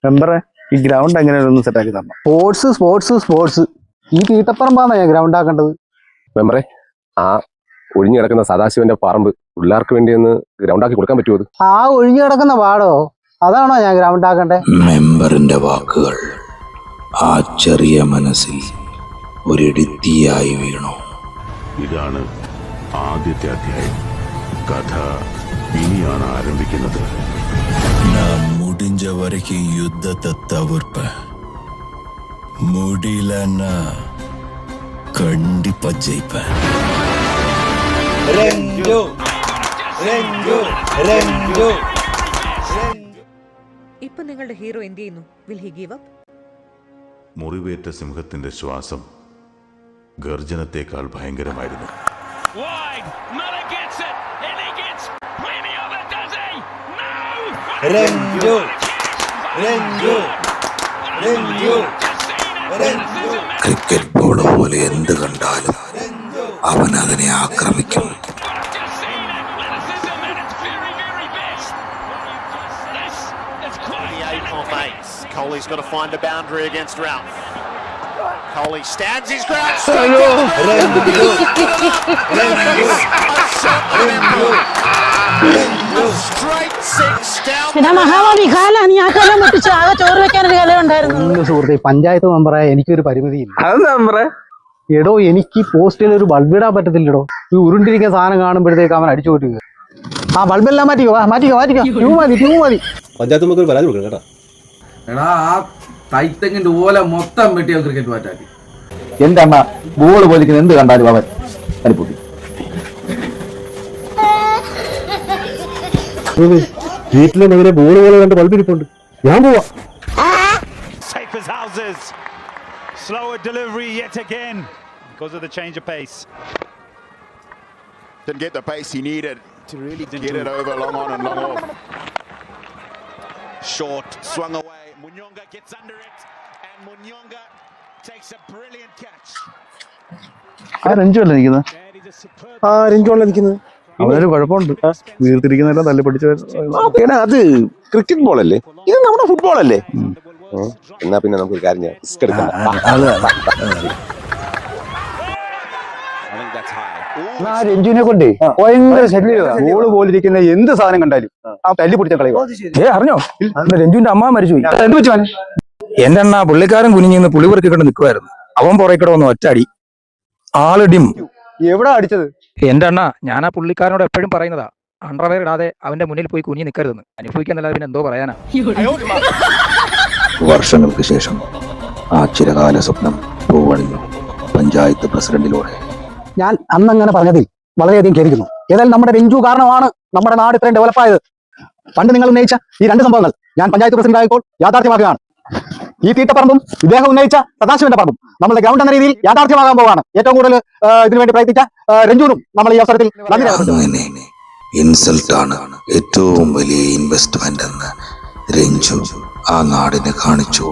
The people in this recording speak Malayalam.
മെമ്പറെ ഈ ഗ്രൗണ്ട് എങ്ങനെയൊന്ന് സെറ്റാക്കി തരണം. സ്പോർട്സ് ഈ തീട്ടപ്പറമ്പാണ് ഗ്രൗണ്ട് ആക്കേണ്ടത്. മെമ്പറെ ആ ഒഴിഞ്ഞു കിടക്കുന്ന സദാശിവന്റെ പറമ്പ് പിള്ളേർക്ക് വേണ്ടി ഒന്ന് ഗ്രൗണ്ടാക്കി കൊടുക്കാൻ പറ്റുമോ? ആ ഒഴിഞ്ഞു കിടക്കുന്ന പാടോ അതാണോ ഞാൻ ഗ്രൗണ്ട് ആക്കണ്ടേ? മെമ്പറിന്റെ വാക്കുകൾ ആ ചെറിയ മനസ്സിൽ ഒരിടുത്തിയായി വീണു. ഇതാണ് ആദ്യത്തെ അധ്യായം. കഥ ഇനിയാണ് ആരംഭിക്കുന്നത്. நான் முடிஞ்ச வரைக்கும் யுத்தத்தை தவிர்ப்பேன். முடியலன்னா கண்டிப்பா ஜெயிப்பேன். ഇപ്പൊ നിങ്ങളുടെ ഹീറോ എന്ത് ചെയ്യുന്നു? Will he give up? മുറിവേറ്റ സിംഹത്തിന്റെ ശ്വാസം ഗർജനത്തെക്കാൾ ഭയങ്കരമായിരുന്നു. ക്രിക്കറ്റ് ബോൾ പോലെ എന്ത് കണ്ടാലും അവൻ അതിനെ ആക്രമിക്കും. Kohli's got to find a boundary against Ralph. Kohli stands his ground. Straight six down. മഹാഭാവി കാല നീ ആ കാലം മുട്ടിച്ച് ആകെ ചോറ് വെക്കാനൊരു കല ഉണ്ടായിരുന്നു. സുഹൃത്തെ, പഞ്ചായത്ത് മെമ്പറായ എനിക്കൊരു പരിമിതിയില്ല. അതെന്താ മെമ്പറെ? എടോ, എനിക്ക് പോസ്റ്റിൽ ഒരു ബൾബ് ഇടാൻ പറ്റത്തില്ലടോ. ഈ ഉരുണ്ടിരിക്കുന്ന സാധനം കാണുമ്പോഴത്തേക്ക് അവൻ അടിച്ചു പോയിട്ട് ആ ബൾബെല്ലാം മാറ്റിക്കോ. ട്യൂ മതി. പഞ്ചായത്ത് നമുക്ക് ഒരു പരാതി കൊടുക്കണം കേട്ടോ. എടാ, ആ തൈത്തെങ്ങിന്റെ ഓല മൊത്തം വെട്ടിയാൽ ക്രിക്കറ്റ് മാറ്റാക്കി. എന്റെ അമ്മ ബോൾ പോലിക്കുന്ന എന്ത് കണ്ടാലും അവൻ അനുഭൂതി. വീട്ടിലെങ്ങനെ ബോൾ പോലെ കണ്ട് ബൾബിരിപ്പുണ്ട്. ഞാൻ പോവാ. Slower delivery yet again because of the change of pace. Didn't get the pace he needed to really get it over long on and long off. Short, swung away. Munyonga gets under it and Munyonga takes a brilliant catch. ആ രഞ്ജുവല്ലേ നിൽക്കുന്നത്? രഞ്ജുവല്ലേ നിൽക്കുന്നത്? അവനൊരു കുഴപ്പമുണ്ട്. വീർത്തിരിക്കുന്നതെല്ലാം തല്ലി പിടിച്ച്. അത് ക്രിക്കറ്റ് ബോളല്ലേ, ഇത് നമ്മുടെ ഫുട്ബോൾ അല്ലേ? എന്നാ പിന്നെ നമുക്ക് കാര്യം ചെയ്യാം. രഞ്ജുവിനെ കൊണ്ടേ ഭയങ്കര ശല്യമാണ്. ബോള് പോലിരിക്കുന്ന എന്ത് സാധനം കണ്ടാലും ആ തല്ലി പിടിച്ച കളയുക. അറിഞ്ഞോ രഞ്ജുവിന്റെ അമ്മ മരിച്ചുപോയി. എന്ത് വെച്ചു? എന്റെ അണ്ണ പുള്ളിക്കാരൻ കുനിഞ്ഞിന്ന് പുളി പെറുക്കിക്കൊണ്ട് നിൽക്കുമായിരുന്നു. അവൻ പുറകിക്കട വന്ന് ഒറ്റടി ആളിടിം. എവിടെ അടിച്ചത്? എന്റെ അണ്ണ ഞാൻ ആ പുള്ളിക്കാരനോട് എപ്പോഴും പറയുന്നതാ, അണ്ടർവെയർ ഇടാതെ അവന്റെ മുന്നിൽ പോയി കുനിഞ്ഞ് നിൽക്കരുതെന്ന്. അനുഭവിക്കാന്നല്ലാതെ പിന്നെ എന്തോ പറയാനാ. വർഷങ്ങൾക്ക് ശേഷം ആ ചിരകാല സ്വപ്നം പൂവണിഞ്ഞു പഞ്ചായത്ത് പ്രസിഡന്റിലൂടെ. ഞാൻ അന്നങ്ങനെ പറഞ്ഞതിൽ വളരെയധികം ഖേദിക്കുന്നു. ഏതായാലും നമ്മുടെ രഞ്ജു കാരണമാണ് നമ്മുടെ നാട് ഇത്രയും ഡെവലപ്പായത്. പണ്ട് നിങ്ങൾ ഉന്നയിച്ച ഈ രണ്ട് സംഭവങ്ങൾ ഞാൻ പഞ്ചായത്ത് പ്രസിഡന്റ് ആയപ്പോൾ യാഥാർത്ഥ്യമാക്കുകയാണ്. ഈ തീട്ടപ്പറമ്പും ഇദ്ദേഹം ഉന്നയിച്ച സദാശിവന്റെ പറമ്പും നമ്മുടെ ഗ്രൗണ്ട് എന്ന രീതിയിൽ യാഥാർത്ഥ്യമാകാൻ പോവാണ്. ഏറ്റവും കൂടുതൽ ഇതിനുവേണ്ടി പ്രയത്നിച്ച രഞ്ജുവിനും നമ്മൾ ഈ അവസരത്തിൽ നന്ദി രേഖപ്പെടുത്തുന്നു. ഇൻസൾട്ടാണ് ഏറ്റവും വലിയ ഇൻവെസ്റ്റ്മെന്റ് എന്ന് രഞ്ജു ആ നാടിനെ കാണിച്ചു.